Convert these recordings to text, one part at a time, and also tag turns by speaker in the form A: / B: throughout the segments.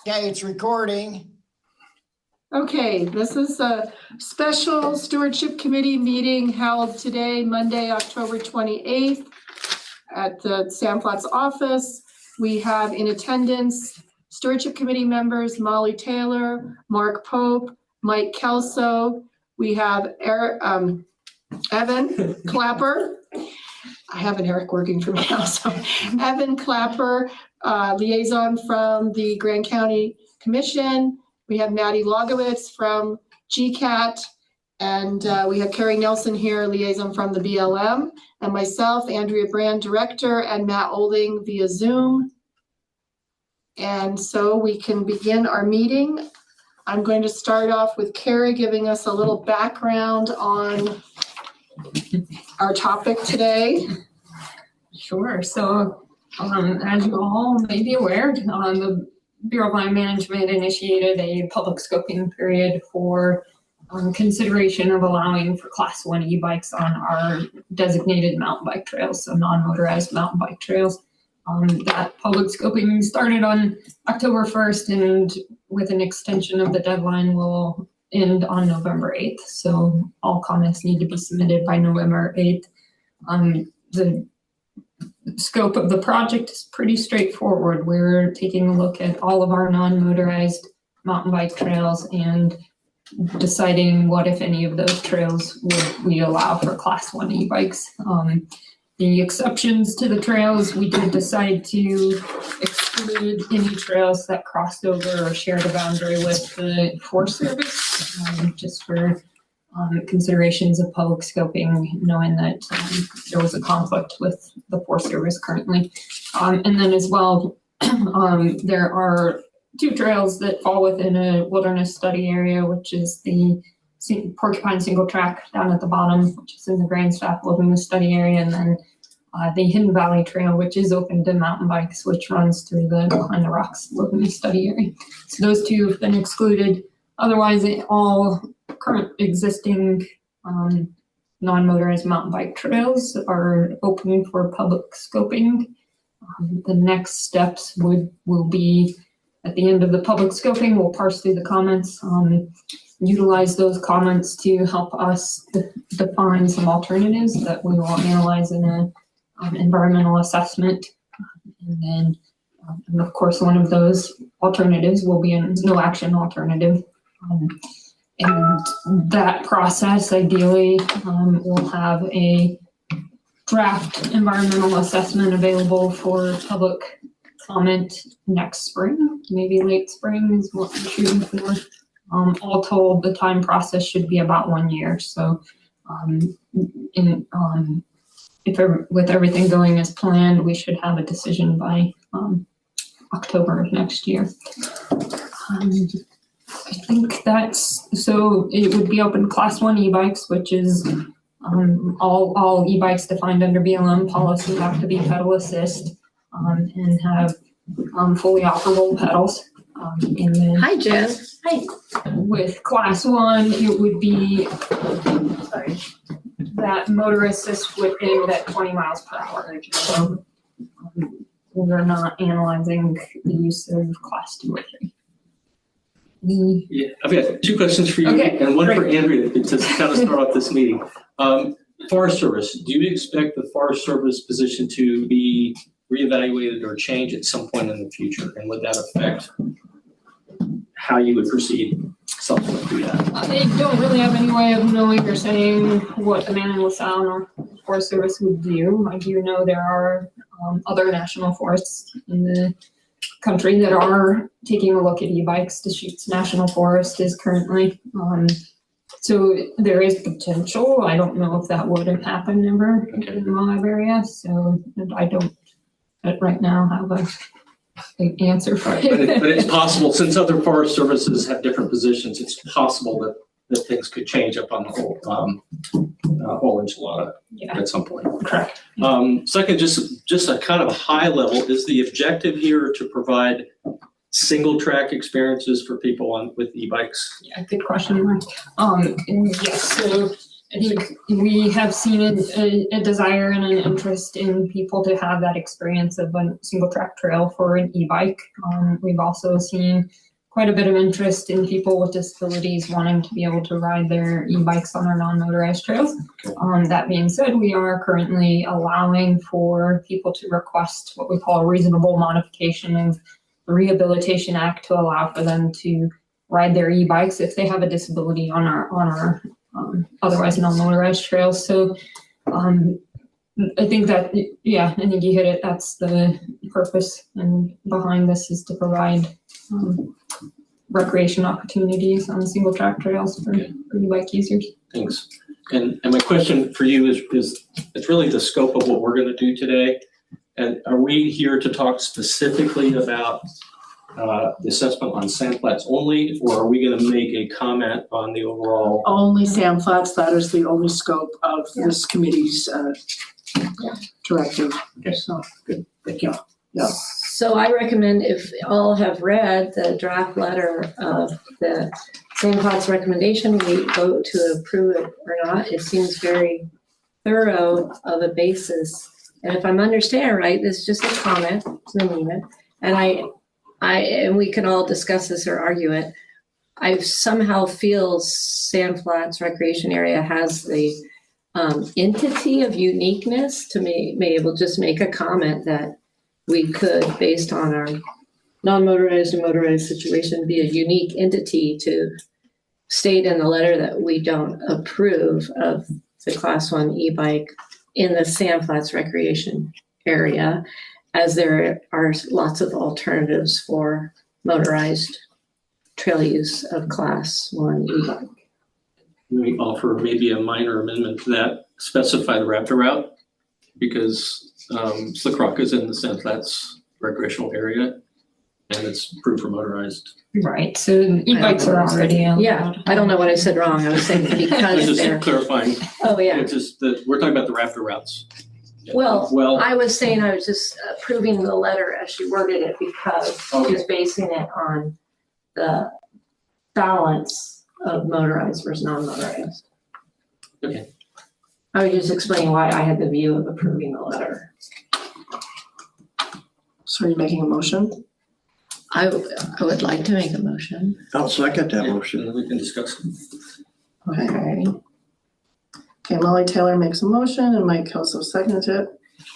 A: Okay, it's recording.
B: Okay, this is a special stewardship committee meeting held today, Monday, October 28th at the Sam Flats office. We have in attendance stewardship committee members Molly Taylor, Mark Pope, Mike Kelso. We have Evan Clapper. I have an Eric working for me now, so Evan Clapper, liaison from the Grand County Commission. We have Maddie Logowitz from GCAT, and we have Carrie Nelson here, liaison from the BLM, and myself, Andrea Brand, director, and Matt Olding via Zoom. And so we can begin our meeting. I'm going to start off with Carrie giving us a little background on our topic today.
C: Sure. So as you all may be aware, the Bureau of Land Management initiated a public scoping period for consideration of allowing for Class 1 e-bikes on our designated mountain bike trails, so non-motorized mountain bike trails. That public scoping started on October 1st, and with an extension of the deadline will end on November 8th. So all comments need to be submitted by November 8th. The scope of the project is pretty straightforward. We're taking a look at all of our non-motorized mountain bike trails and deciding what, if any, of those trails would we allow for Class 1 e-bikes. The exceptions to the trails, we did decide to exclude any trails that crossed over or shared a boundary with the Forest Service, just for considerations of public scoping, knowing that there was a conflict with the Forest Service currently. And then as well, there are two trails that fall within a wilderness study area, which is the Porcupine Single Track down at the bottom, which is in the Grandstaff Wilderness Study area, and then the Hidden Valley Trail, which is open to mountain bikes, which runs through the Behind the Rocks Wilderness Study area. So those two have been excluded. Otherwise, all current existing non-motorized mountain bike trails are open for public scoping. The next steps will be at the end of the public scoping, we'll parse through the comments, utilize those comments to help us define some alternatives that we will analyze in an environmental assessment. And then, and of course, one of those alternatives will be a no action alternative. And that process, ideally, will have a draft environmental assessment available for public comment next spring, maybe late spring is what we're shooting for. All told, the time process should be about 1 year. So with everything going as planned, we should have a decision by October of next year. I think that's, so it would be open Class 1 e-bikes, which is all e-bikes defined under BLM policy have to be pedal assist and have fully operable pedals. And then
D: Hi, Jen. Hi.
C: With Class 1, it would be, sorry, that motor assist would end at 20 miles per hour. So we're not analyzing the use of Class 2 or 3.
E: Yeah, I've got two questions for you,
C: okay,
E: and one
C: great.
E: for Andrea to kind of start off this meeting. Forest Service, do you expect the Forest Service position to be reevaluated or change at some point in the future? And would that affect how you would proceed subsequent to that?
C: They don't really have any way of knowing or saying what the Man in LaSalle or Forest Service would do. I do know there are other national forests in the country that are taking a look at e-bikes. Deschutes National Forest is currently. So there is potential. I don't know if that would have happened ever in the Moab area. So I don't right now have an answer for it.
E: But it's possible, since other forest services have different positions, it's possible that things could change up on the whole enchilada at some point.
C: Correct.
E: Second, just a kind of a high level, is the objective here to provide single track experiences for people with e-bikes?
C: Yeah, good question. Yes, so I think we have seen a desire and an interest in people to have that experience of a single track trail for an e-bike. We've also seen quite a bit of interest in people with disabilities wanting to be able to ride their e-bikes on our non-motorized trails. That being said, we are currently allowing for people to request what we call a reasonable modification of the Rehabilitation Act to allow for them to ride their e-bikes if they have a disability on our otherwise non-motorized trails. So I think that, I think you hit it. That's the purpose and behind this is to provide recreation opportunities on single track trails for e-bike users.
E: Thanks. And my question for you is it's really the scope of what we're going to do today. And are we here to talk specifically about the assessment on sand flats only, or are we going to make a comment on the overall?
B: Only sand flats. That is the only scope of this committee's directive. So good. Thank you. Yeah.
A: So I recommend, if all have read the draft letter of the sand flats recommendation, we vote to approve it or not. It seems very thorough of a basis. And if I'm understanding right, this is just a comment to Nina, and and we can all discuss this or argue it. I somehow feel Sand Flats Recreation Area has the entity of uniqueness to be able to just make a comment that we could, based on our non-motorized and motorized situation, be a unique entity to state in the letter that we don't approve of the Class 1 e-bike in the Sand Flats Recreation Area, as there are lots of alternatives for motorized trail use of Class 1 e-bike.
E: We offer maybe a minor amendment to that, specify the Raptor route, because Slick is in the Sand Flats recreational area, and it's approved for motorized.
C: Right, so e-bikes are already allowed.
A: Yeah, I don't know what I said wrong. I was saying because they're.
E: Clarifying.
A: Oh, yeah.
E: It's just that we're talking about the Raptor routes.
A: Well, I was saying I was just approving the letter as she worded it because she was basing it on the balance of motorized versus non-motorized.
E: Okay.
A: I was just explaining why I had the view of approving the letter.
B: So are you making a motion?
A: I would like to make a motion.
D: I'll second that
E: Yeah,
D: motion.
E: and then we can discuss.
B: Okay. Okay, Molly Taylor makes a motion and Mike Kelso seconds it.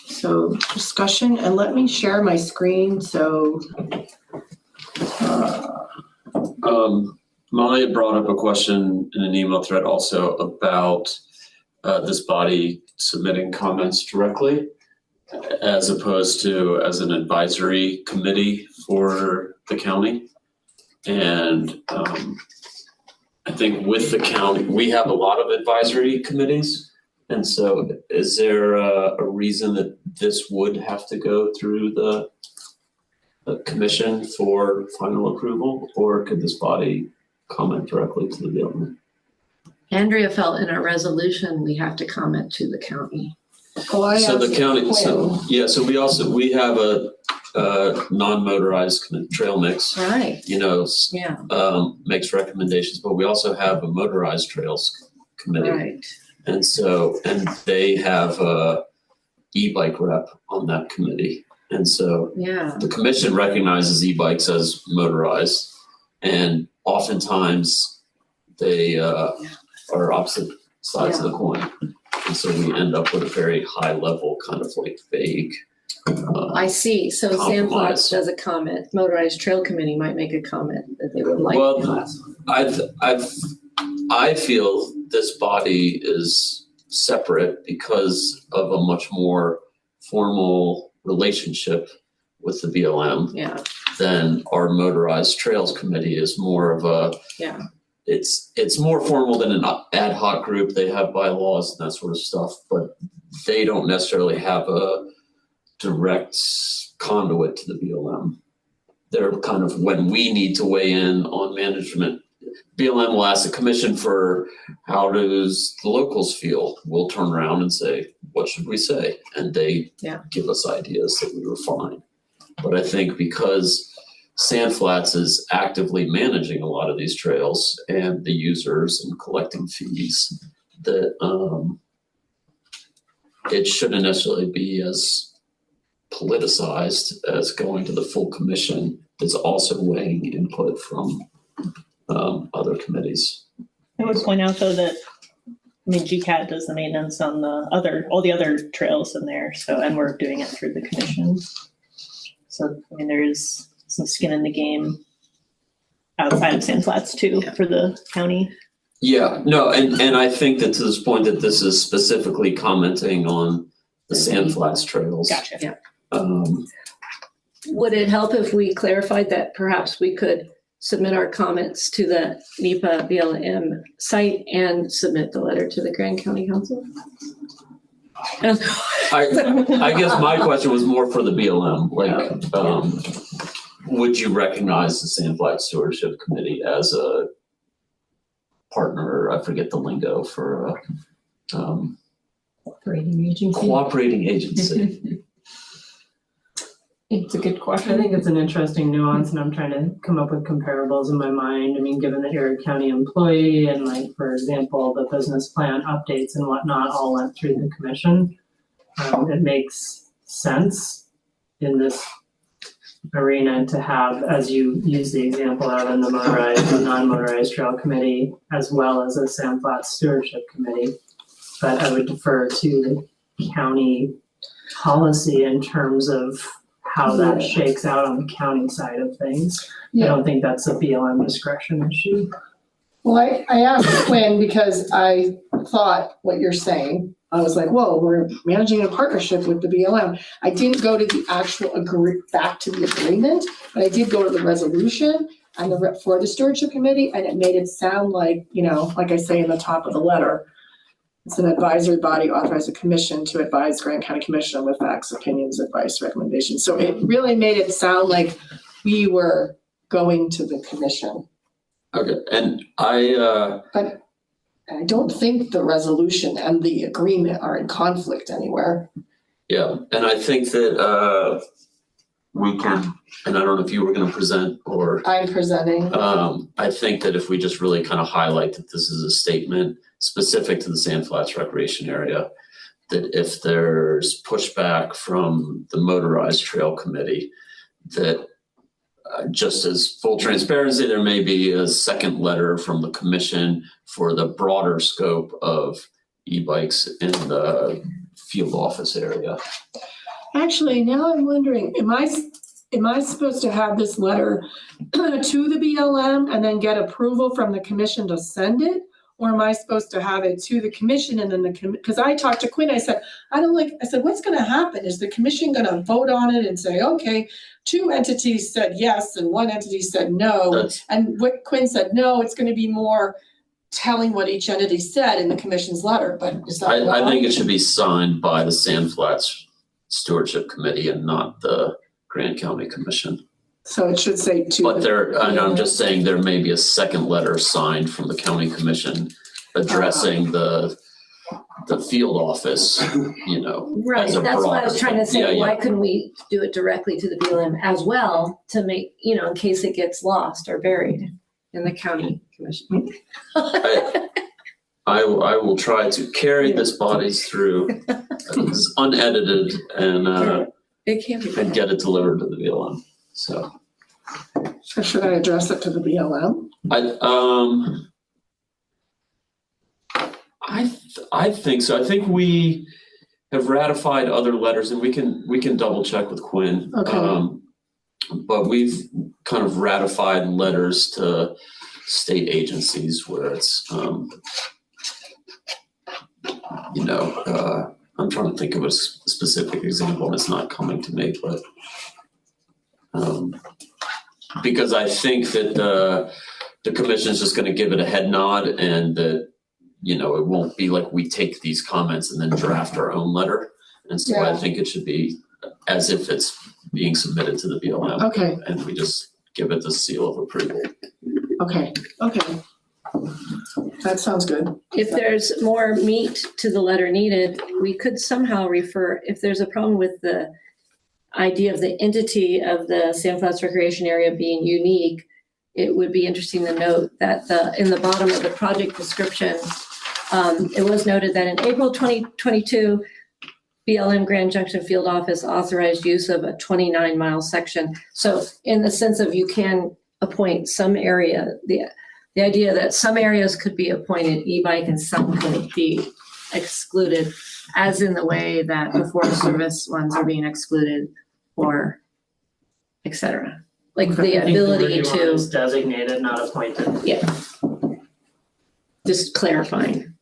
B: So discussion, and let me share my screen. So
F: Molly had brought up a question in an email thread also about this body submitting comments directly as opposed to as an advisory committee for the county. And I think with the county, we have a lot of advisory committees. And so is there a reason that this would have to go through the commission for final approval, or could this body comment directly to the BLM?
A: Andrea felt in our resolution we have to comment to the county.
F: So the county, so we have a non-motorized trail mix,
A: Right.
F: Yeah. Makes recommendations, but we also have a motorized trails committee.
A: Right.
F: And they have a e-bike rep on that committee. And so the commission recognizes e-bikes as motorized, and oftentimes they are opposite sides of the coin. And so we end up with a very high level, kind of like vague.
A: I see. So Sand Flats does a comment. Motorized Trail Committee might make a comment that they would like.
F: Well, I feel this body is separate because of a much more formal relationship with the BLM than our Motorized Trails Committee is. More of a It's more formal than an ad hoc group. They have bylaws and that sort of stuff, but they don't necessarily have a direct conduit to the BLM. They're kind of, when we need to weigh in on management, BLM will ask the commission for how does the locals feel? We'll turn around and say, what should we say? And they give us ideas that we refine. But I think because Sand Flats is actively managing a lot of these trails and the users and collecting fees, that it shouldn't necessarily be as politicized as going to the full commission. It's also weighing input from other committees.
D: I would point out though that, I mean, GCAT does the maintenance on all the other trails in there. So, and we're doing it through the commission. So, I mean, there is some skin in the game outside of Sand Flats too for the county.
F: Yeah, no, and I think that to this point that this is specifically commenting on the Sand Flats trails.
D: Gotcha.
A: Yeah.
B: Would
A: it help if we clarified that perhaps we could submit our comments to the NEPA BLM site and submit the letter to the Grand County Council?
F: I guess my question was more for the BLM. Would you recognize the Sand Flats Stewardship Committee as a partner? I forget the lingo for
C: cooperating agency. It's a good question.
G: I think it's an interesting nuance, and I'm trying to come up with comparables in my mind. I mean, given that you're a county employee and, like, for example, the business plan updates and whatnot all went through the commission, it makes sense in this arena to have, as you use the example of in the motorized and non-motorized trail committee, as well as a Sand Flats Stewardship Committee. But I would defer to the county policy in terms of how that shakes out on the county side of things. I don't think that's a BLM discretion issue.
B: Well, I asked Quinn because I thought what you're saying. I was like, whoa, we're managing a partnership with the BLM. I didn't go to the actual back to the agreement, but I did go to the resolution and for the stewardship committee, and it made it sound like, like I say in the top of the letter, it's an advisory body authorized a commission to advise Grand County Commission with facts, opinions, advice, recommendations. So it really made it sound like we were going to the commission.
F: Okay, and
B: but I don't think the resolution and the agreement are in conflict anywhere.
F: Yeah, and I think that we can, and I don't know if you were going to present or
B: I'm presenting.
F: I think that if we just really kind of highlight that this is a statement specific to the Sand Flats Recreation Area, that if there's pushback from the Motorized Trail Committee, that just as full transparency, there may be a second letter from the commission for the broader scope of e-bikes in the field office area.
B: Actually, now I'm wondering, am I supposed to have this letter to the BLM and then get approval from the commission to send it? Or am I supposed to have it to the commission and then because I talked to Quinn, I said, what's going to happen? Is the commission going to vote on it and say, okay, 2 entities said yes and 1 entity said no. And what Quinn said, no, it's going to be more telling what each entity said in the commission's letter. But is that
F: I think it should be signed by the Sand Flats Stewardship Committee and not the Grand County Commission.
B: So it should say to.
F: But I'm just saying there may be a second letter signed from the county commission addressing the field office,
A: Right,
F: as a
A: that's what I was
F: broader
A: trying to say.
F: thing.
A: Why couldn't we do it directly to the BLM as well to make, in case it gets lost or buried in the county commission?
F: I will try to carry this body through as unedited and
A: It can't be
F: and get it delivered to the BLM. So
B: should I address it to the BLM?
F: I think so. I think we have ratified other letters, and we can double check with Quinn.
B: Okay.
F: But we've kind of ratified letters to state agencies where it's I'm trying to think of a specific example, and it's not coming to me, but because I think that the commission is just going to give it a head nod, and that it won't be like we take these comments and then draft our own letter. And so I think it should be as if it's being submitted to the BLM.
B: Okay.
F: And we just give it the seal of approval.
B: Okay. That sounds good.
A: If there's more meat to the letter needed, we could somehow refer, if there's a problem with the idea of the entity of the Sand Flats Recreation Area being unique, it would be interesting to note that in the bottom of the project description, It was noted that in April 2022, BLM Grand Junction Field Office authorized use of a 29-mile section. So in the sense of you can appoint some area, the idea that some areas could be appointed e-bike and some could be excluded, as in the way that the Forest Service ones are being excluded, or et cetera. Like the
G: I think the word
A: ability
G: you want
A: to,
G: is designated, not appointed.
A: yeah, just clarifying.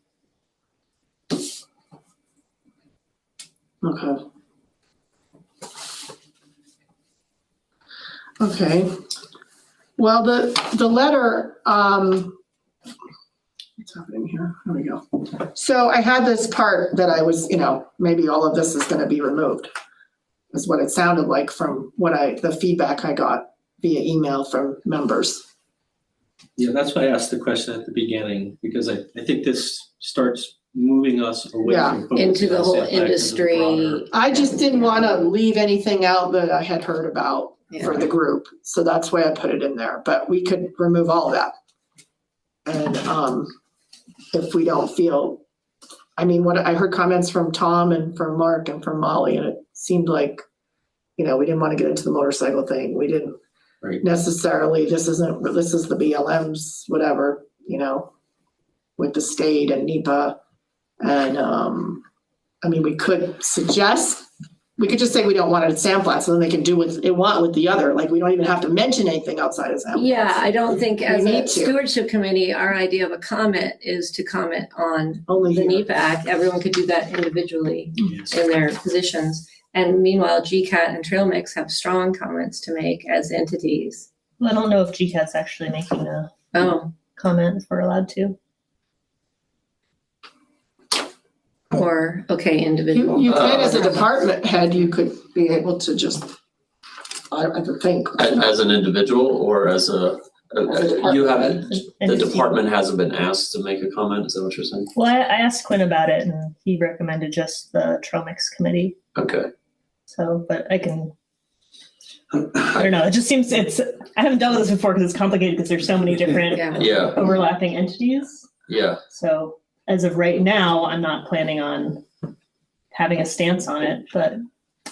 B: Okay. Okay. Well, the letter, what's happening here? Here we go. So I had this part that I was, maybe all of this is going to be removed, is what it sounded like from the feedback I got via email from members.
E: Yeah, that's why I asked the question at the beginning, because I think this starts moving us away
B: Yeah.
E: from focusing
A: Into the
E: on
A: whole
E: setback, into the
A: industry.
E: broader-
B: I just didn't want to leave anything out that I had heard about for the group. So that's why I put it in there, but we could remove all that. And if we don't feel, what I heard comments from Tom and from Mark and from Molly, and it seemed like, we didn't want to get into the motorcycle thing. We didn't
E: Right.
B: necessarily, this is the BLM's, whatever, with the state and NEPA. And we could just say we don't want it at Sand Flats, so then they can do what they want with the other. Like, we don't even have to mention anything outside of Sand Flats.
A: Yeah, I don't think as
B: We
A: a
B: need to.
A: stewardship committee, our idea of a comment is to comment on
B: Only
A: the
B: here.
A: NEPA Act. Everyone could do that individually
E: Yes.
A: in their positions. And meanwhile, GCAT and Trail Mix have strong comments to make as entities.
D: I don't know if GCAT's actually making a
A: Oh,
D: comment if we're allowed to.
A: or, okay, individual.
B: You can, as a department head, you could be able to just, I would think.
F: As an individual or as a, you haven't, the
D: Entity.
F: department hasn't been asked to make a comment, is that what you're saying?
D: Well, I asked Quinn about it and he recommended just the Trail Mix committee.
F: Okay.
D: So, but I don't know. It just seems I haven't dealt with this before because it's complicated because there's so many different
A: Yeah.
F: Yeah,
D: overlapping entities.
F: yeah.
D: So as of right now, I'm not planning on having a stance on it, but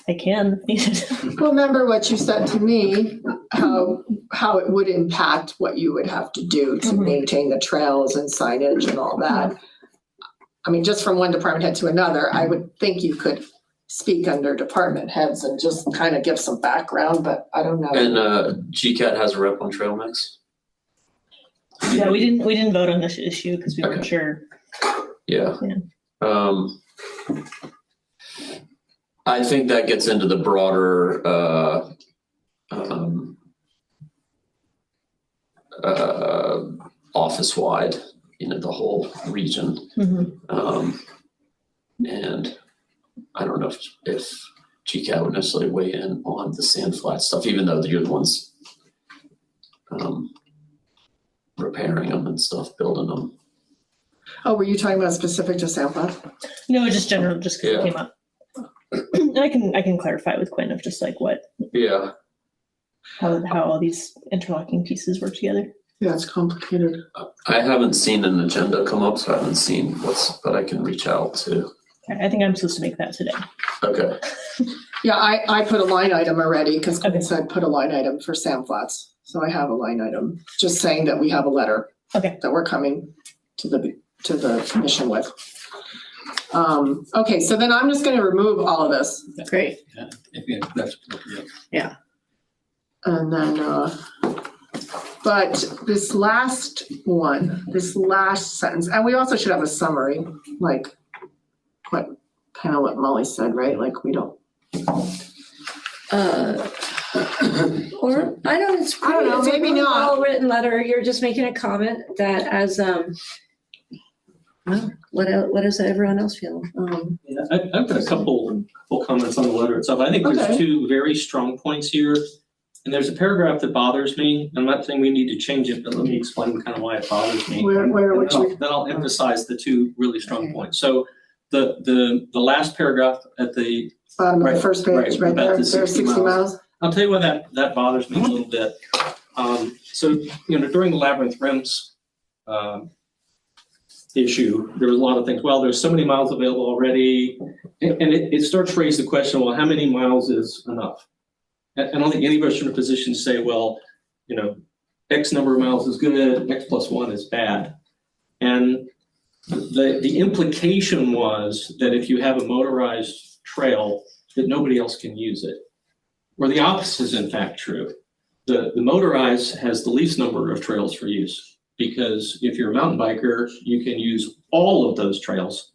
D: I can if needed.
B: Well, remember what you said to me, how it would impact what you would have to do to
A: Mhm.
B: maintain the trails and signage and all that. Just from one department head to another, I would think you could speak under department heads and just kind of give some background, but I don't know.
F: And GCAT has a rep on Trail Mix?
D: Yeah, we didn't vote on this issue because we weren't
F: Okay.
D: sure.
F: Yeah.
D: Yeah.
F: I think that gets into the broader office-wide, the whole region.
D: Mhm.
F: And I don't know if GCAT would necessarily weigh in on the Sand Flat stuff, even though you're the ones repairing them and stuff, building them.
B: Oh, were you talking about specific to Sand Flats?
D: No, just general, just because
F: Yeah.
D: it came up. I can clarify with Quinn of just like
F: Yeah.
D: how all these interlocking pieces work together.
B: Yeah, it's complicated.
F: I haven't seen an agenda come up, so I haven't seen but I can reach out to.
D: I think I'm supposed to make that today.
F: Okay.
B: Yeah, I put a line item already because Quinn
D: Okay.
B: said put a line item for Sand Flats. So I have a line item, just saying that we have a letter.
D: Okay.
B: That we're coming to the commission with. Okay, so then I'm just gonna remove all of this.
A: Great.
E: Yeah, that's appropriate.
B: And then, but this last sentence, and we also should have a summary, like kind of what Molly said, right? Like we don't.
A: Or, I don't, it's
B: I don't know,
A: it's a
B: maybe
A: really
B: not.
A: well-written letter. You're just making a comment that as, well, what does everyone else feel?
E: Yeah, I've got a couple comments on the letter itself. I think
B: Okay.
E: there's two very strong points here. And there's a paragraph that bothers me. I'm not saying we need to change it, but let me explain kind of why it bothers me.
B: Where,
E: And
B: which
E: then I'll emphasize the two really strong
A: Okay.
E: points. So the last paragraph at the,
B: bottom of the
E: Right,
B: first page,
E: right,
B: right
E: about
B: there,
E: the
B: there's
E: 60
B: 60 miles.
E: I'll tell you why that bothers me a little bit. So during the Labyrinth Rims issue, there was a lot of things, well, there's so many miles available already. And it starts to raise the question, well, how many miles is enough? I don't think any of us are in a position to say, well, X number of miles is good, X plus one is bad. And the implication was that if you have a motorized trail, that nobody else can use it. Or the opposite is in fact true. The motorized has the least number of trails for use, because if you're a mountain biker, you can use all of those trails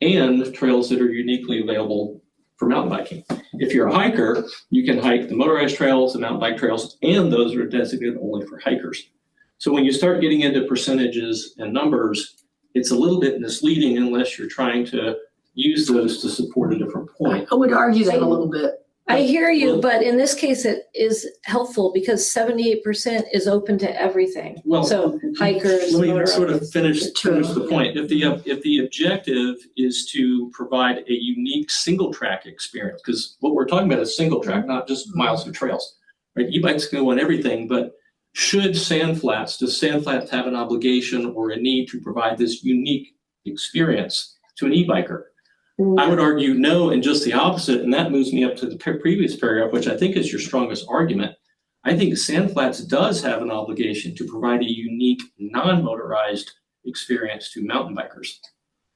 E: and trails that are uniquely available for mountain biking. If you're a hiker, you can hike the motorized trails, the mountain bike trails, and those are designated only for hikers. So when you start getting into percentages and numbers, it's a little bit misleading unless you're trying to use those to support a different point.
B: I would argue that a little bit.
A: I hear you, but in this case, it is helpful because 78% is open to everything.
E: Well,
A: So hikers,
E: let me
A: motorized.
E: sort of finish the point. If the objective is to provide a unique single track experience, because what we're talking about is single track, not just miles of trails, right? E-bikes can go on everything, but does Sandflats have an obligation or a need to provide this unique experience to an e-biker? I would argue no, and just the opposite, and that moves me up to the previous paragraph, which I think is your strongest argument. I think Sandflats does have an obligation to provide a unique, non-motorized experience to mountain bikers.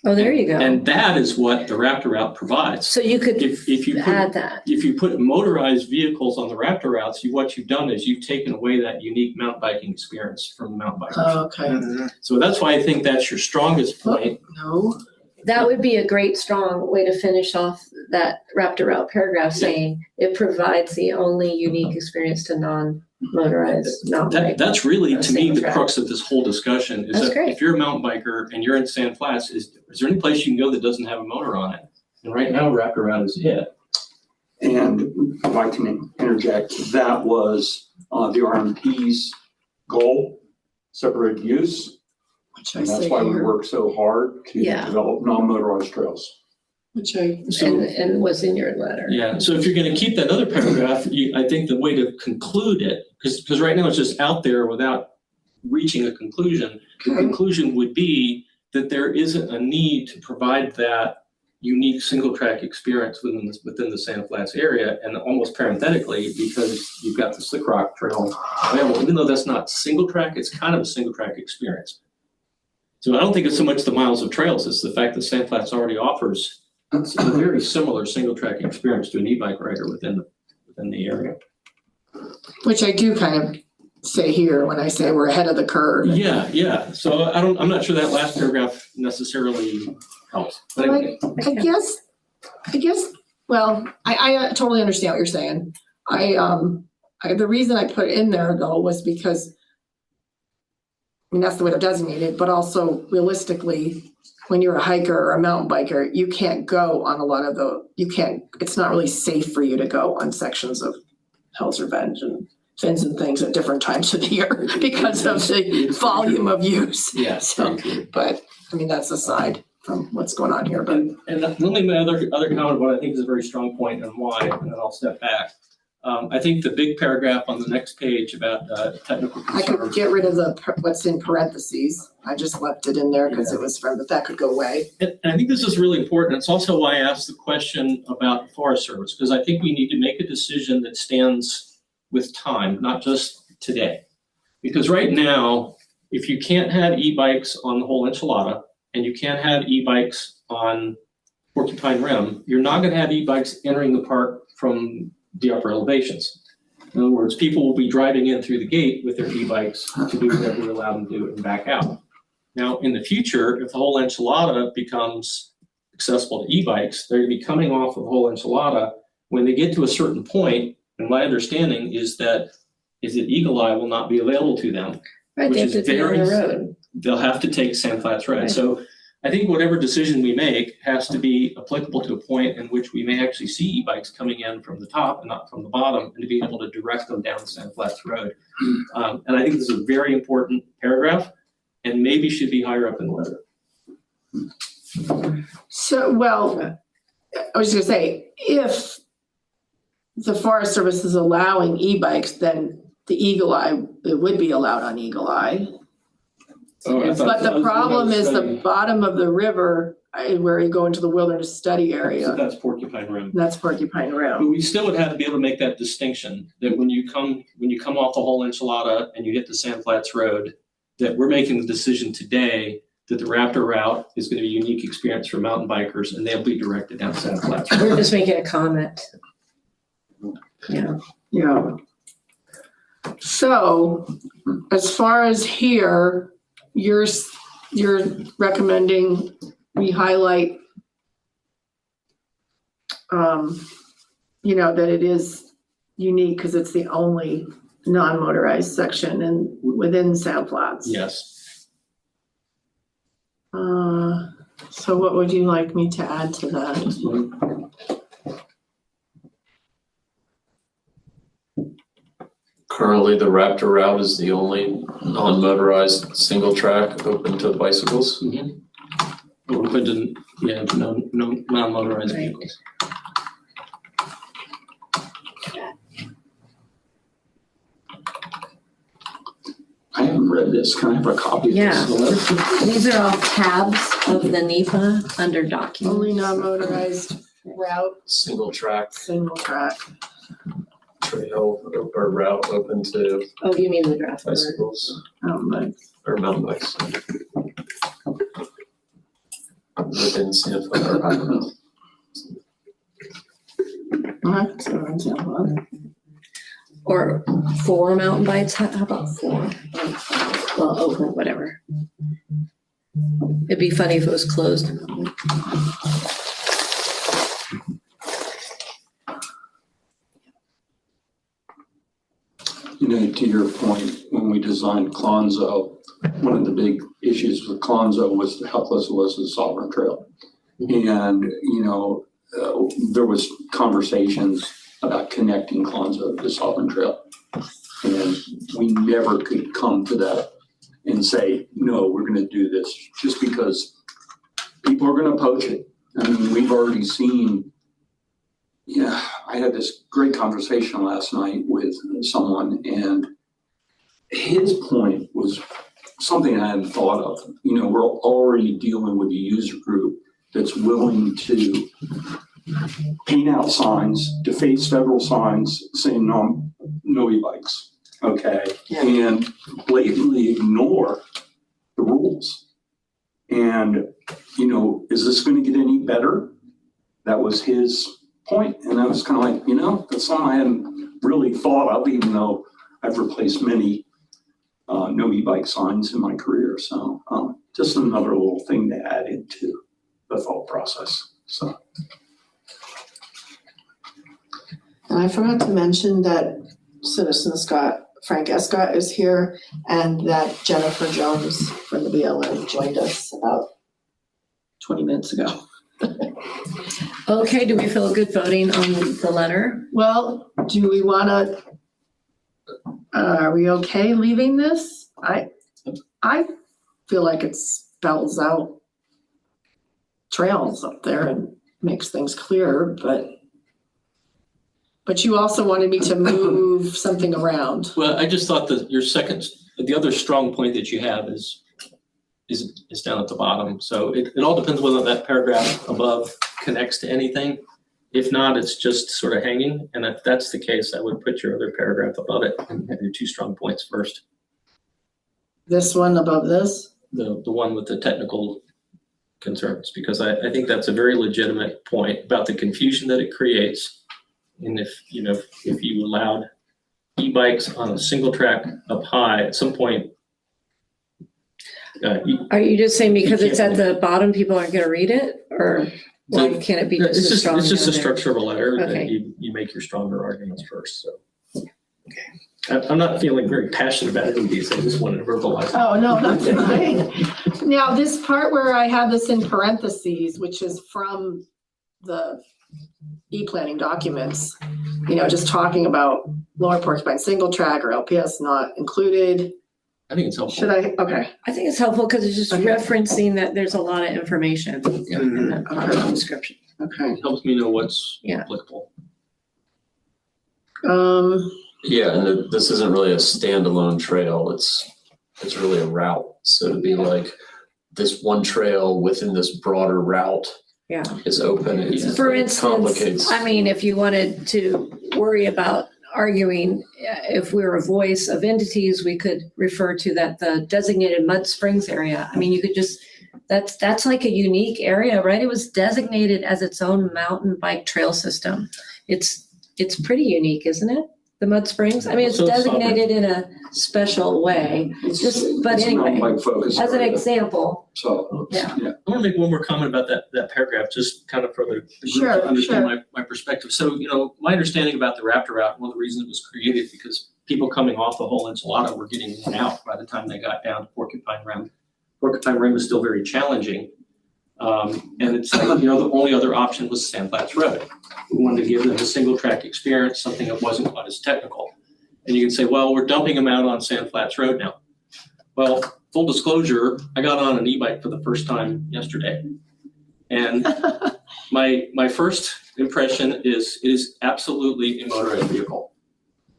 A: Oh, there you go.
E: And that is what the Raptor route provides.
A: So you could
E: If you
A: add that.
E: If you put motorized vehicles on the Raptor routes, what you've done is you've taken away that unique mountain biking experience from the mountain bikers.
B: Oh, okay.
E: So that's why I think that's your strongest point.
B: No.
A: That would be a great, strong way to finish off that Raptor Route paragraph, saying it provides the only unique experience to non-motorized mountain bikers.
E: That's really, to me,
A: Single
E: the
A: track.
E: crux of this whole discussion is
A: That's
E: that
A: great.
E: if you're a mountain biker and you're in Sandflats, is there any place you can go that doesn't have a motor on it? And right now, Raptor Route is it.
H: And I'd like to interject, that was the RMP's goal, separated use.
B: Which I
H: And that's
B: say
H: why we
B: here.
H: work so hard to
A: Yeah.
H: develop non-motorized trails.
B: Which I.
A: And was in your letter.
E: Yeah, so if you're going to keep that other paragraph, I think the way to conclude it, because right now it's just out there without reaching a conclusion, the
B: Okay.
E: conclusion would be that there isn't a need to provide that unique single track experience within the Sandflats area, and almost parenthetically, because you've got the Slick Rock Trail available, even though that's not single track, it's kind of a single track experience. So I don't think it's so much the miles of trails, it's the fact that Sandflats already offers a very similar single track experience to an e-bike rider within the area.
B: Which I do kind of say here when I say we're ahead of the curve.
E: Yeah. So I'm not sure that last paragraph necessarily helps. But anyway.
B: I guess, well, I totally understand what you're saying. The reason I put it in there though was because, I mean, that's the way they're designated, but also realistically, when you're a hiker or a mountain biker, you can't go on a lot of it's not really safe for you to go on sections of Hell's Revenge and Fins and things at different times of the year because of the volume of use.
E: Yeah.
B: So, but I mean, that's aside from what's going on here, but.
E: And let me make my other comment, what I think is a very strong point and why, and then I'll step back. I think the big paragraph on the next page about technical
B: I could
E: concerns.
B: get rid of what's in parentheses. I just left it in there because it was but that could go away.
E: And I think this is really important. It's also why I asked the question about the Forest Service, because I think we need to make a decision that stands with time, not just today. Because right now, if you can't have e-bikes on the whole enchilada and you can't have e-bikes on Porcupine Rim, you're not going to have e-bikes entering the park from the upper elevations. In other words, people will be driving in through the gate with their e-bikes to do whatever we allow them to do and back out. Now, in the future, if the whole enchilada becomes accessible to e-bikes, they're going to be coming off of the whole enchilada. When they get to a certain point, and my understanding is that Eagle Eye will not be available to them.
A: Right, they have
E: which
A: to
E: is
A: be on the
E: very-
A: road.
E: They'll have to take Sandflats Road.
A: Right.
E: So I think whatever decision we make has to be applicable to a point in which we may actually see e-bikes coming in from the top and not from the bottom, and to be able to direct them down Sandflats Road. And I think this is a very important paragraph and maybe should be higher up in the letter.
B: So, well, I was just gonna say, if the Forest Service is allowing e-bikes, then the Eagle Eye, it would be allowed on Eagle Eye.
H: Oh, I thought
B: But
H: that
B: the
H: was
B: problem is the
H: study.
B: bottom of the river where you go into the wilderness study
E: So
B: area.
E: that's Porcupine Rim.
B: That's Porcupine
E: But
B: Rim.
E: we still would have to be able to make that distinction, that when you come off the whole enchilada and you hit the Sand Flats Road, that we're making the decision today that the Raptor route is going to be a unique experience for mountain bikers, and they'll be directed down Sand Flats Road.
A: We're just making a comment. Yeah.
B: Yeah. So as far as here, you're recommending we highlight, that it is unique because it's the only non-motorized section within Sand Flats.
E: Yes.
B: So what would you like me to add to that?
F: Currently, the Raptor route is the only non-motorized single track open to bicycles.
E: Open to, no non-motorized
A: Right.
E: vehicles.
H: I haven't read this. Can I have a copy of
A: Yeah.
H: this?
A: These are all tabs of the NEPA under documents.
B: Only non-motorized route,
F: Single track
B: single track.
F: trail or route open to
A: Oh, you mean the draft board?
F: bicycles
B: But
F: or mountain bikes. Within Sand Flats.
B: that's an example.
A: Or 4 mountain bikes, how about 4? Well, open, whatever. It'd be funny if it was closed.
H: To your point, when we designed Clonzo, one of the big issues with Clonzo was how close it was to the Sovereign Trail. And, there was conversations about connecting Clonzo to Sovereign Trail. And we never could come to that and say, no, we're going to do this just because people are going to poach it. I mean, we've already seen, I had this great conversation last night with someone, and his point was something I hadn't thought of. We're already dealing with a user group that's willing to paint out signs, deface federal signs saying no e-bikes, okay?
B: Yeah.
H: And blatantly ignore the rules. And, is this going to get any better? That was his point. And I was kind of like, that's something I hadn't really thought of, even though I've replaced many no e-bike signs in my career. So just another little thing to add into the thought process. So.
B: And I forgot to mention that Citizen Frank Escott is here, and that Jennifer Jones from the BLM joined us about 20 minutes ago.
A: Okay, do we feel good voting on the letter?
B: Well, do we want to, are we okay leaving this? I feel like it spells out trails up there and makes things clearer, but you also wanted me to move something around.
E: Well, I just thought that the other strong point that you have is down at the bottom. So it all depends whether that paragraph above connects to anything. If not, it's just sort of hanging. And if that's the case, I would put your other paragraph above it and have your 2 strong points first.
B: This one above this?
E: The one with the technical concerns, because I think that's a very legitimate point about the confusion that it creates. And if you allowed e-bikes on a single track up high, at some point.
A: Are you just saying because it's at the bottom, people aren't going to read it? Or why can't it be just as strong?
E: It's just the
A: down there?
E: structure of a letter
A: Okay.
E: that you make your stronger arguments first. So, okay. I'm not feeling very passionate about any of these. I just wanted to verbalize.
B: Oh, no, that's fine. Now, this part where I have this in parentheses, which is from the e-planning documents, just talking about Lower Porcupine single track or LPS not included.
E: I think it's helpful.
B: Should I? Okay.
A: I think it's helpful because it's just
B: Okay.
A: referencing that there's a lot of information in that part of the description.
B: Okay.
E: It helps me know what's
A: Yeah.
E: applicable.
F: Yeah, and this isn't really a standalone trail. It's it's really a route. So to be like, this one trail within this broader route
A: Yeah.
F: is open, it
A: For instance,
F: complicates.
A: I mean, if you wanted to worry about arguing, if we're a voice of entities, we could refer to that the designated Mud Springs area. I mean, you could just, that's like a unique area, right? It was designated as its own mountain bike trail system. It's pretty unique, isn't it? The Mud Springs. I mean, it's
E: So it's
A: designated in a special way. But
H: It's not
A: anyway,
H: my focus
A: as an
H: area.
A: example,
H: So,
A: Yeah.
E: I want to make one more comment about that paragraph, just kind of for the group
B: Sure,
E: to understand my perspective. So, my understanding about the Raptor route, one of the reasons it was created, because people coming off the whole enchilada were getting in and out by the time they got down to Porcupine Rim. Porcupine Rim is still very challenging. And it's like, the only other option was Sandflats Road. We wanted to give them a single track experience, something that wasn't quite as technical. And you can say, well, we're dumping them out on Sandflats Road now. Well, full disclosure, I got on an e-bike for the first time yesterday. And my first impression is it is absolutely a motorized vehicle.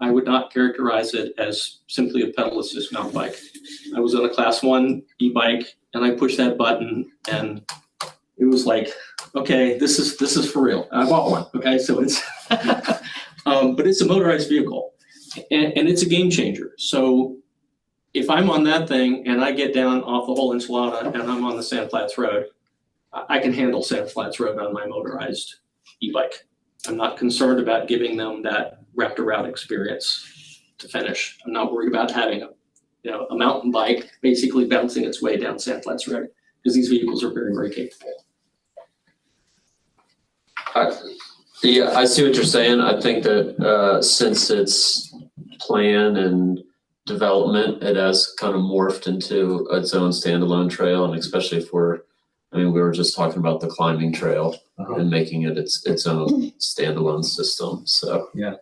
E: I would not characterize it as simply a pedal assist mountain bike. I was on a class 1 e-bike and I pushed that button and it was like, okay, this is for real. I bought one. Okay, so it's, but it's a motorized vehicle and it's a game changer. So if I'm on that thing and I get down off the whole enchilada and I'm on the Sandflats Road, I can handle Sandflats Road on my motorized e-bike. I'm not concerned about giving them that Raptor route experience to finish. I'm not worried about having a mountain bike basically bouncing its way down Sandflats Road because these vehicles are very, very capable.
F: Yeah, I see what you're saying. I think that since it's plan and development, it has kind of morphed into its own standalone trail, and especially we were just talking about the climbing trail and making it its own standalone system. So
E: yeah,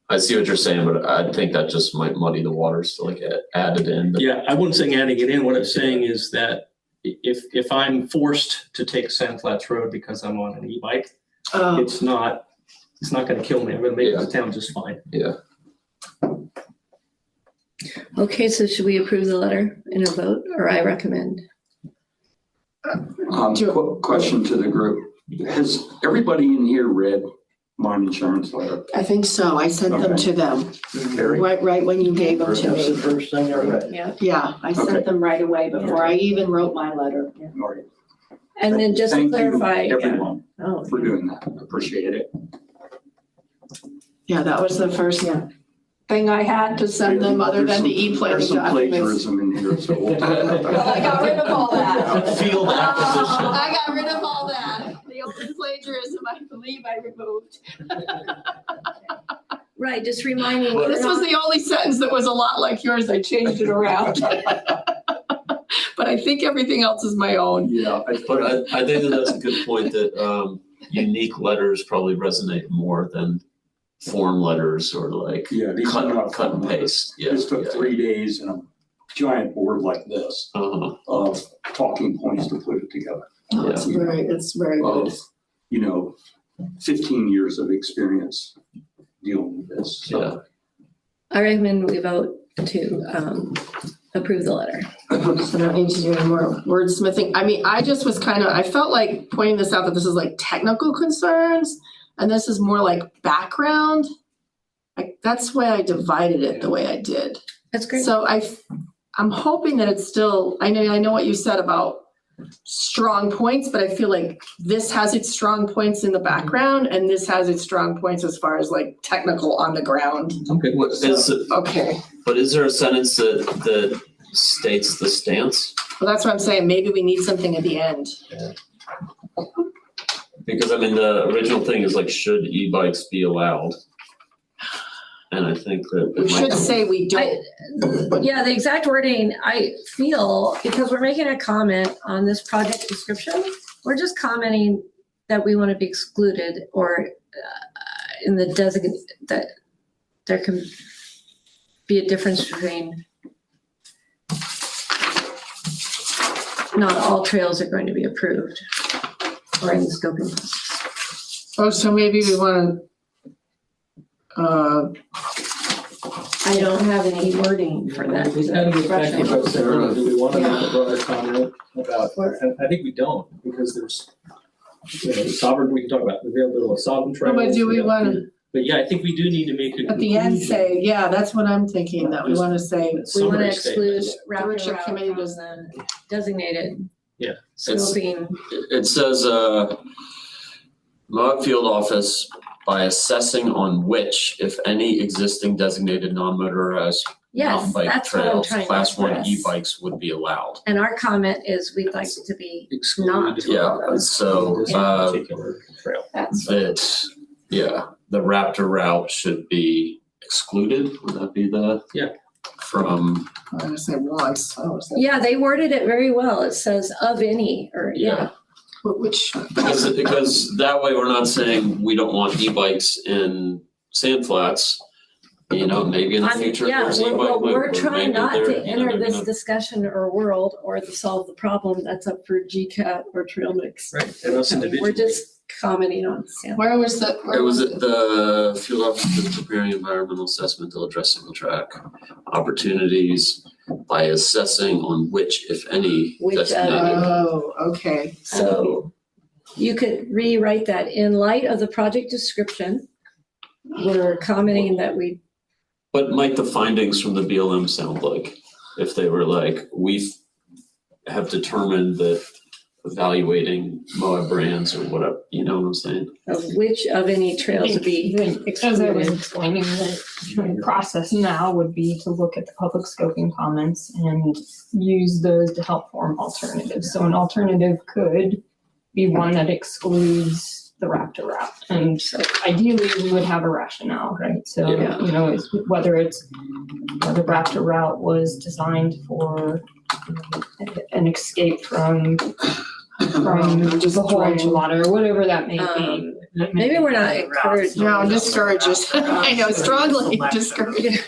F: I see what you're saying, but I think that just might muddy the waters to add it in.
E: Yeah, I wouldn't say adding it in. What I'm saying is that if I'm forced to take Sandflats Road because I'm on an e-bike, it's not going to kill me. I'm going to make it to town just fine.
F: Yeah.
A: okay, so should we approve the letter in a vote, or I recommend?
H: Question to the group. Has everybody in here read my insurance letter?
B: I think so. I sent them to them
H: Carrie?
B: right when you gave them to
I: That's the
B: me.
I: first thing I read.
A: Yeah.
B: Yeah, I
H: Okay.
B: sent them right away before I even wrote my letter.
H: All right.
A: And then just to
H: Thank you,
A: clarify,
H: everyone,
A: oh,
H: for doing that. Appreciate it.
B: Yeah, that was the first thing I had to send them other than the e-planning
H: There's some
B: documents.
H: plagiarism in here, so we'll talk about that.
B: Well, I got rid of all that.
E: Field acquisition.
B: I got rid of all that. The open plagiarism, I believe I removed.
A: right, just reminding.
B: Well, this was the only sentence that was a lot like yours. I changed it around. But I think everything else is my own.
H: Yeah.
F: But I think that's a good point that unique letters probably resonate more than form letters or
H: Yeah, these are not
F: cut and paste. Yeah,
H: This took 3 days and a giant board like this of talking points to put it together.
B: Oh, it's very good.
H: Of, 15 years of experience dealing with this. So.
F: Yeah.
A: I recommend we vote to approve the letter.
B: So don't need to do any more wordsmithing. I mean, I just was I felt like pointing this out that this is like technical concerns and this is more like background. That's why I divided it the way I did.
A: That's great.
B: So I'm hoping that it's still, I know what you said about strong points, but I feel like this has its strong points in the background and this has its strong points as far as technical on the ground.
E: Okay.
B: Okay.
F: But is there a sentence that states the stance?
B: Well, that's what I'm saying. Maybe we need something at the end.
F: Because the original thing is should e-bikes be allowed? And I think that
B: We should say we don't.
A: Yeah, the exact wording, I feel, because we're making a comment on this project description, we're just commenting that we want to be excluded or in the designate that there can be a difference between not all trails are going to be approved or in the scoping process.
B: Oh, so maybe we want to
A: I don't have any wording for that.
E: We kind of get back to what Sarah, do we want to make a broader comment about,
A: Or-
E: I think we don't, because there's, sovereign, we can talk about the availability of sovereign trails.
B: But do we want to,
E: But yeah, I think we do need to make a
B: at the end,
E: conclusion.
B: say, yeah, that's what I'm thinking, that we want to say.
A: We want to
E: Summary
A: exclude
E: statement.
A: route
B: Stewardship
A: route
B: committee
A: from
B: does-
A: the designated.
E: Yeah.
A: Scoping.
F: It says, Moab Field Office, by assessing on which, if any, existing designated non-motorized
A: Yes,
F: mountain bike
A: that's what I'm
F: trails,
A: trying to
F: class one
A: express.
F: e-bikes would be allowed.
A: And our comment is we'd like it to be
E: Exclude.
A: not.
F: Yeah, so,
E: This particular trail.
A: That's
F: that, yeah, the Raptor route should be excluded, would that be the?
E: Yeah.
F: From,
B: I'm going to say once, I don't want to say.
A: yeah, they worded it very well. It says of any, or yeah.
B: Which,
F: because that way we're not saying we don't want e-bikes in sand flats. You know, maybe in the future
A: Yeah,
F: there's
A: well,
F: e-bike loop,
A: we're
F: or
A: trying
F: maybe
A: not
F: they're,
A: to
F: you know,
A: enter
F: they're
A: this
F: gonna-
A: discussion or world or to solve the problem. That's up for GCAT or Trail Mix.
E: Right, and us individually.
A: We're just commenting on sand.
B: where was the?
F: It was at the field office is preparing environmental assessment to address single track opportunities by assessing on which, if any,
A: Which,
F: designated.
B: Oh, okay.
A: So you could rewrite that in light of the project description. We're commenting that we,
F: What might the findings from the BLM sound like? If they were like, we have determined that evaluating Moab brands or whatever, you know what I'm saying?
A: of which of any trails to be
C: As I was
A: excluded.
C: explaining, the process now would be to look at the public scoping comments and use those to help form alternatives. So an alternative could be one that excludes the Raptor route. And
A: So,
C: ideally, we would have a rationale, right? So,
A: Yeah.
C: you know, whether the Raptor route was designed for an escape from
B: Just
C: the whole
B: trying.
C: enchilada or whatever that may be.
A: maybe we're not encouraged.
B: No, discourages. I know, strongly discourages.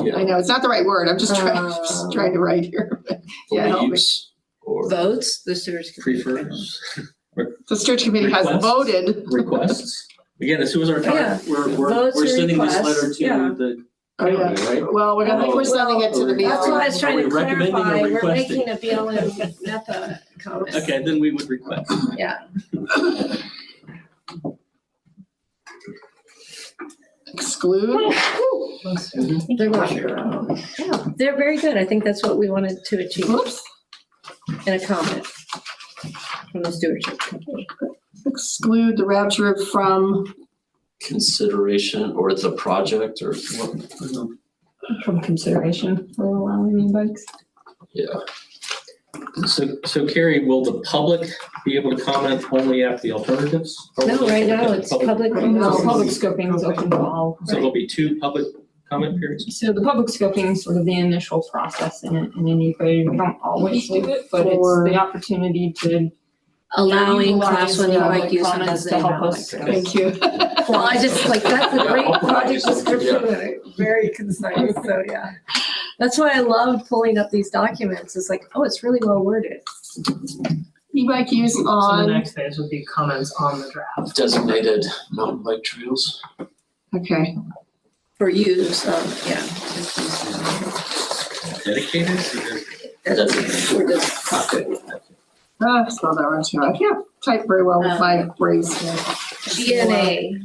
B: I know, it's not the right word. I'm just trying to write here. Yeah, help me.
F: Beliefs or
A: Votes, the stewards.
E: Prefers,
B: The steering committee has
E: Requests?
B: voted.
E: requests. Again, as soon as our
A: Yeah.
E: time, we're
A: Votes
E: we're
A: or
E: sending this
A: requests,
E: letter
A: yeah.
E: to the
B: Oh, yeah.
E: county, right?
B: Well, I think we're sending it to the
A: That's what I
B: BLM.
A: was trying
E: Are
A: to
E: we recommending or
A: clarify. We're
E: requesting?
A: making a BLM MEPA comment.
E: Okay, then we would request.
A: Yeah.
B: Exclude?
A: They're not. They're very good. I think that's what we wanted to achieve
B: Oops.
A: in a comment from the stewardship company.
B: Exclude the rapture from,
F: consideration or the project or what?
C: From consideration for allowing e-bikes.
F: Yeah.
E: So Carrie, will the public be able to comment only after the alternatives? Or
A: No,
E: will
A: right
E: they-
A: now it's public.
C: No, public scoping is open to all.
E: So there'll be two public comment periods?
C: So the public scoping is sort of the initial process in any way. We don't always do it, but it's
B: For-
C: the opportunity to
A: Allowing class one
C: utilize,
A: e-bike use and
C: comments to
A: designated
C: help
A: mountain
C: us.
A: bike trails.
B: thank you.
A: Well, I just, like, that's a great
F: Yeah.
A: project description and very concise, so yeah. That's why I loved pulling up these documents. It's like, oh, it's really well worded.
B: E-bike use
G: So the
B: on,
G: next phase would be comments on the draft.
F: Designated mountain bike trails.
B: okay.
A: For use, yeah.
E: Dedicated?
A: We're just talking.
B: Spell that wrong too. I can't type very well with my brains.
A: DNA.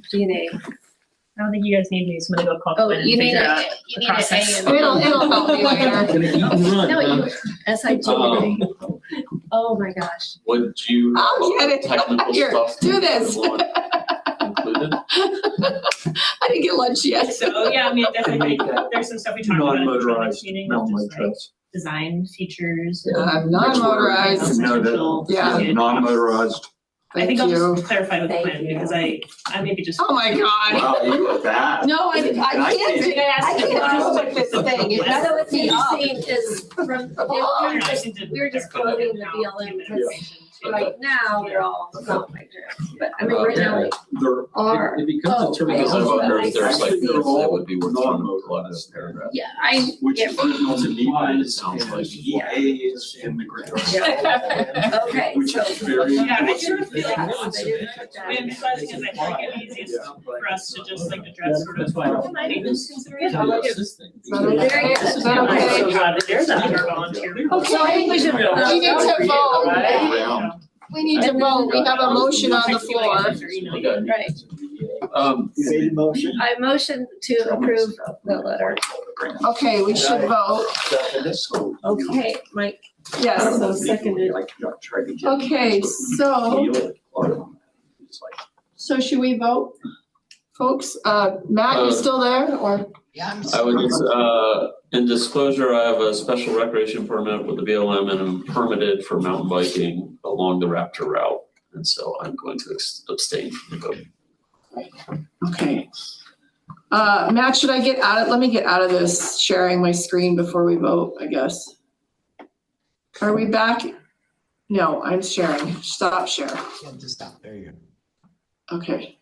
D: I don't think you guys need me, so I'm gonna go call
A: Oh,
D: Glenn and
A: you need
D: figure
A: a,
D: out
A: you
D: the
A: need an
D: process.
A: A.
B: It'll help me later.
E: Gonna eat and run,
A: No,
E: huh?
A: you, SIG. Oh my gosh.
F: Would you?
B: I'll get it.
F: Technical
B: Here,
F: stuff.
B: do this.
F: you want Included?
B: I didn't get lunch yet.
D: So, yeah, I mean, definitely,
H: Make that
D: there's some stuff we talked about in the
H: non-motorized
D: meeting,
H: mountain
D: just
H: bike
D: like
H: trails.
D: design features.
B: I'm non-motorized.
H: No,
D: Potential
B: yeah,
D: related
H: Non-motorized.
D: I
B: Thank
D: think I'll
B: you.
D: just clarify with
A: Thank
D: Glenn,
A: you.
D: because I maybe just.
B: Oh my God.
H: Wow, you were that.
B: No, I can't. I can't do it with this thing. It
A: So
B: doesn't
A: what's
B: see up.
A: interesting is from, we were just quoting the BLM because Right now, they're all qualified trails, but I mean, right now, they
H: There
A: are.
E: It becomes a
A: Oh,
F: Because I
E: term.
F: wonder if there's like
H: Actually, they're
F: things that
H: all
F: would be worth trying to
H: non-motorized.
F: paragraph.
A: Yeah,
H: which
A: yeah.
H: is the
F: It sounds like
H: EAs and the grants.
A: Okay,
H: Which
A: so.
H: is very.
D: Yeah, I sort of feel like
A: Yes, they didn't put that
D: I mean,
A: in.
D: besides because I feel like it's easiest for us to just like address sort of what maintenance considerations.
B: Is that okay? Is that
D: I'm
B: okay?
D: so glad that there's that for volunteer.
B: Okay, we need to vote.
D: Right?
B: We need to vote. We have a motion on the floor.
F: Okay.
A: Right,
I: You made a motion?
A: I motion to approve the letter.
B: Okay, we should vote.
A: Okay, Mike,
B: Yes.
A: so seconded.
B: Okay, so should we vote, folks? Matt, you still there or?
F: I would, in disclosure, I have a special recreation permit with the BLM and I'm permitted for mountain biking along the Raptor route. And so I'm going to abstain from the vote.
B: Okay. Matt, should I let me get out of this sharing my screen before we vote, I guess. Are we back? No, I'm sharing. Stop share.
I: Yeah, just stop. There you go.
B: Okay.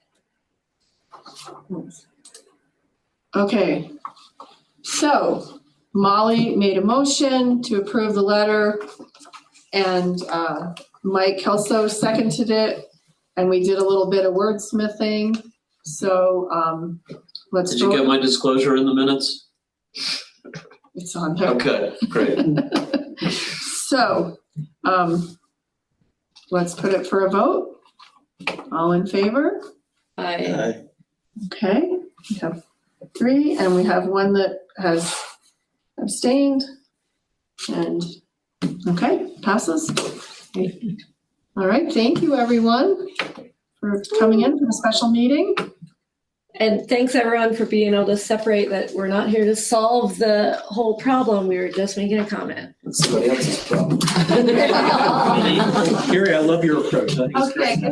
B: Okay. So Molly made a motion to approve the letter and Mike Kelso seconded it. And we did a little bit of wordsmithing. So let's
F: Did you get
B: vote.
F: my disclosure in the minutes?
B: It's on there.
F: Okay, great.
B: So, let's put it for a vote. All in favor?
A: I,
B: Okay, we have 3, and we have 1 that has abstained. And, okay, passes. All right, thank you, everyone, for coming in for the special meeting.
A: and thanks everyone for being able to separate that we're not here to solve the whole problem, we were just making a comment.
I: It's somebody else's problem.
E: Gary, I love your approach. I think it's great.
B: Okay,